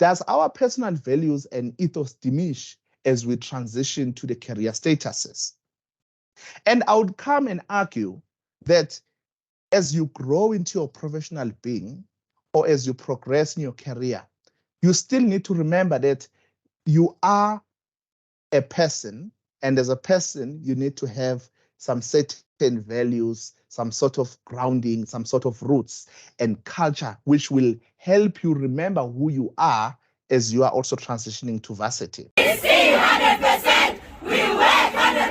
Does our personal values and ethos diminish as we transition to the career statuses? And I would come and argue that as you grow into your professional being or as you progress in your career, you still need to remember that you are a person, and as a person, you need to have some certain values, some sort of grounding, some sort of roots and culture, which will help you remember who you are as you are also transitioning to varsity. 100%, we work 100%.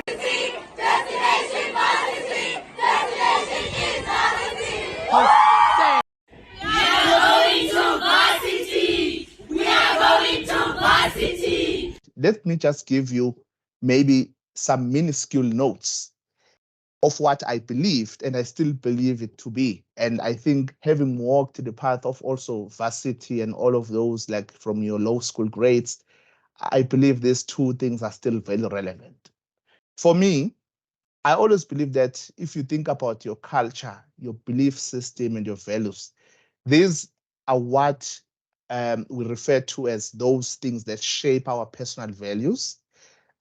Destination varsity, destination is varsity. We are going to varsity. We are going to varsity. Let me just give you maybe some minuscule notes of what I believed, and I still believe it to be. And I think having walked the path of also varsity and all of those, like from your low school grades, I believe these two things are still very relevant. For me, I always believe that if you think about your culture, your belief system, and your values, these are what we refer to as those things that shape our personal values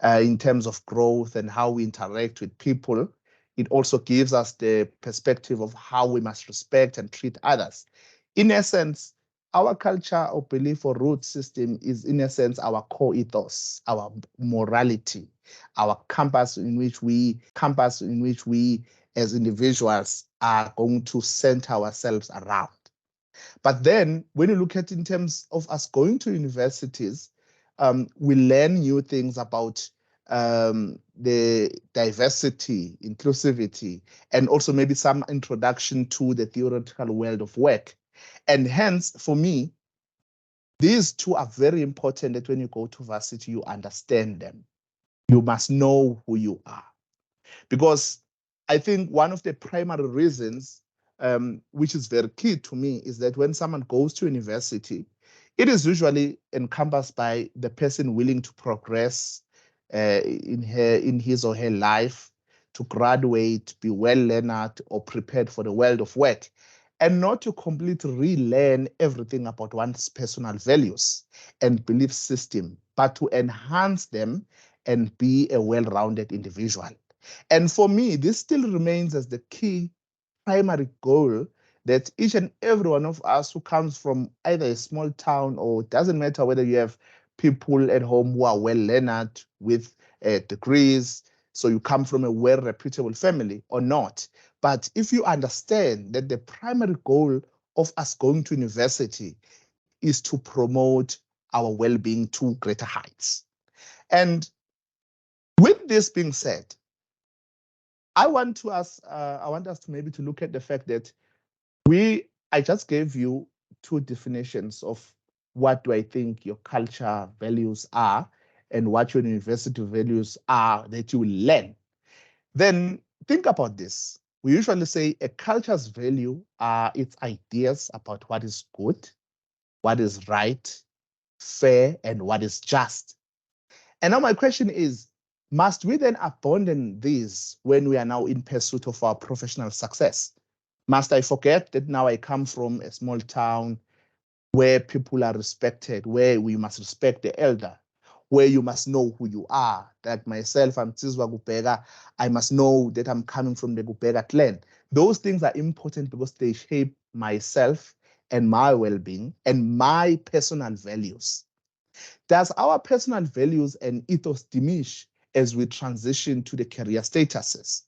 in terms of growth and how we interact with people. It also gives us the perspective of how we must respect and treat others. In essence, our culture or belief or root system is, in essence, our core ethos, our morality, our compass in which we as individuals are going to center ourselves around. But then when you look at in terms of us going to universities, we learn new things about the diversity, inclusivity, and also maybe some introduction to the theoretical world of work. And hence, for me, these two are very important that when you go to varsity, you understand them. You must know who you are. Because I think one of the primary reasons, which is very key to me, is that when someone goes to university, it is usually encompassed by the person willing to progress in his or her life, to graduate, be well-learned or prepared for the world of work, and not to completely relearn everything about one's personal values and belief system, but to enhance them and be a well-rounded individual. And for me, this still remains as the key primary goal that each and every one of us who comes from either a small town, or it doesn't matter whether you have people at home who are well-learned with degrees, so you come from a well-reputable family or not. But if you understand that the primary goal of us going to university is to promote our well-being to greater heights. And with this being said, I want us to maybe to look at the fact that I just gave you two definitions of what do I think your culture values are and what your university values are that you will learn. Then think about this. We usually say a culture's value are its ideas about what is good, what is right, fair, and what is just. And now my question is, must we then abandon these when we are now in pursuit of our professional success? Must I forget that now I come from a small town where people are respected, where we must respect the elder, where you must know who you are? Like myself, I'm Nsizwa Kubheka. I must know that I'm coming from the Kubheka clan. Those things are important because they shape myself and my well-being and my personal values. Does our personal values and ethos diminish as we transition to the career statuses?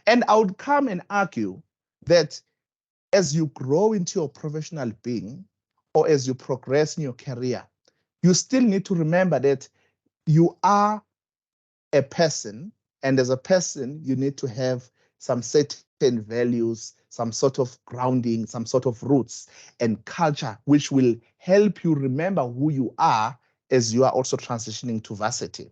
And I would come and argue that as you grow into your professional being or as you progress in your career, you still need to remember that you are a person, and as a person, you need to have some certain values, some sort of grounding, some sort of roots and culture, which will help you remember who you are as you are also transitioning to varsity.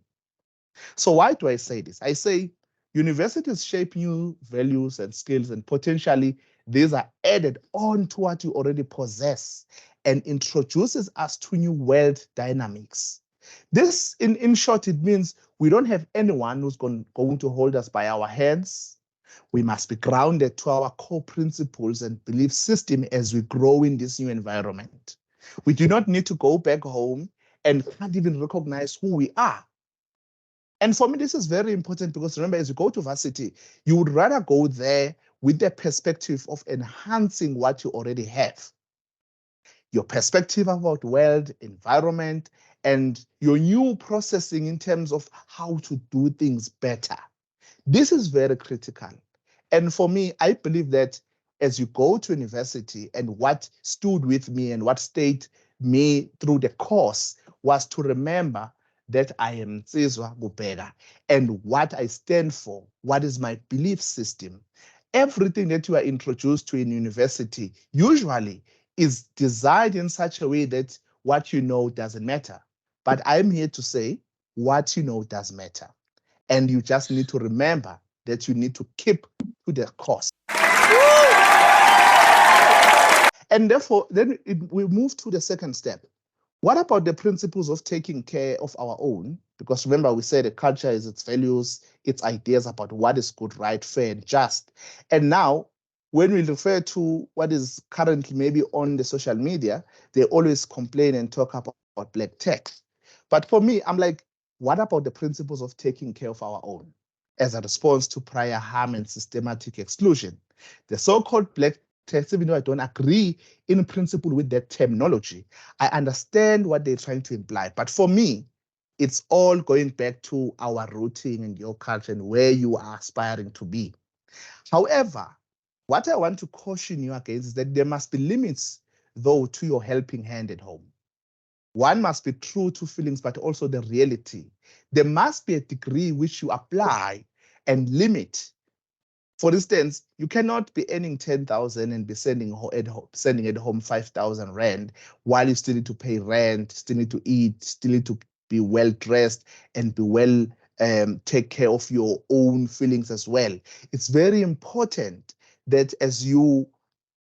So why do I say this? I say universities shape new values and skills, and potentially these are added on to what you already possess and introduces us to new world dynamics. This, in short, it means we don't have anyone who's going to hold us by our hands. We must be grounded to our core principles and belief system as we grow in this new environment. We do not need to go back home and can't even recognize who we are. And for me, this is very important because remember, as you go to varsity, you would rather go there with the perspective of enhancing what you already have. Your perspective about world, environment, and your new processing in terms of how to do things better. This is very critical. And for me, I believe that as you go to university, and what stood with me and what stayed me through the course was to remember that I am Nsizwa Kubheka and what I stand for, what is my belief system. Everything that you are introduced to in university usually is designed in such a way that what you know doesn't matter. But I'm here to say what you know does matter. And you just need to remember that you need to keep to the course. And therefore, then we move to the second step. What about the principles of taking care of our own? Because remember, we said the culture is its values, its ideas about what is good, right, fair, and just. And now, when we refer to what is currently maybe on the social media, they always complain and talk about black text. But for me, I'm like, what about the principles of taking care of our own as a response to prior harm and systematic exclusion? The so-called black text, even though I don't agree in principle with that terminology, I understand what they're trying to imply. But for me, it's all going back to our rooting and your culture and where you are aspiring to be. However, what I want to caution you against is that there must be limits, though, to your helping hand at home. One must be true to feelings, but also the reality. There must be a degree which you apply and limit. For instance, you cannot be earning 10,000 and be sending at home 5,000 rand while you still need to pay rent, still need to eat, still need to be well dressed and be well take care of your own feelings as well. It's very important that as you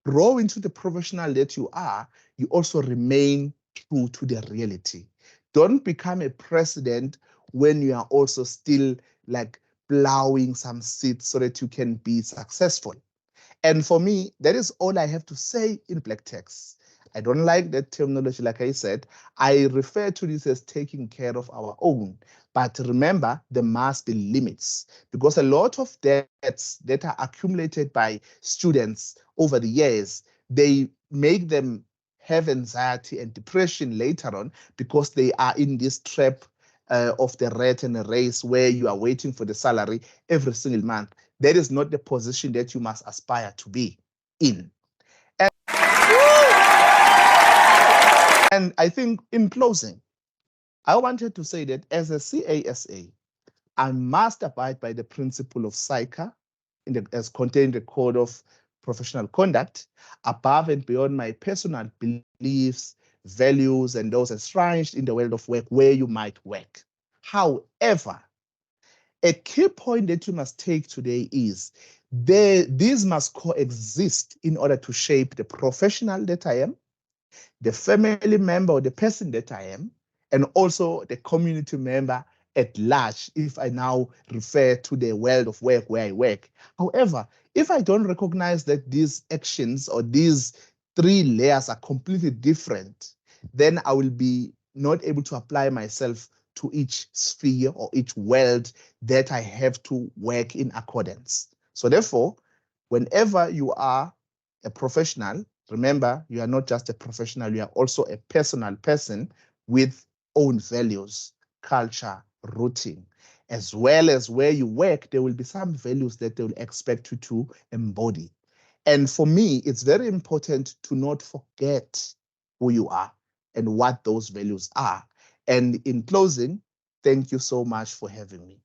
grow into the professional that you are, you also remain true to the reality. Don't become a president when you are also still like plowing some seeds so that you can be successful. And for me, that is all I have to say in black text. I don't like that terminology, like I said. I refer to this as taking care of our own. But remember, there must be limits because a lot of debts that are accumulated by students over the years, they make them have anxiety and depression later on because they are in this trap of the rat and the race where you are waiting for the salary every single month. That is not the position that you must aspire to be in. And I think in closing, I wanted to say that as a CASA, I must abide by the principle of SICA as contained in the Code of Professional Conduct, above and beyond my personal beliefs, values, and those enshrined in the world of work where you might work. However, a key point that you must take today is these must coexist in order to shape the professional that I am, the family member or the person that I am, and also the community member at large, if I now refer to the world of work where I work. However, if I don't recognize that these actions or these three layers are completely different, then I will be not able to apply myself to each sphere or each world that I have to work in accordance. So therefore, whenever you are a professional, remember, you are not just a professional, you are also a personal person with own values, culture, rooting, as well as where you work, there will be some values that they will expect you to embody. And for me, it's very important to not forget who you are and what those values are. And in closing, thank you so much for having me.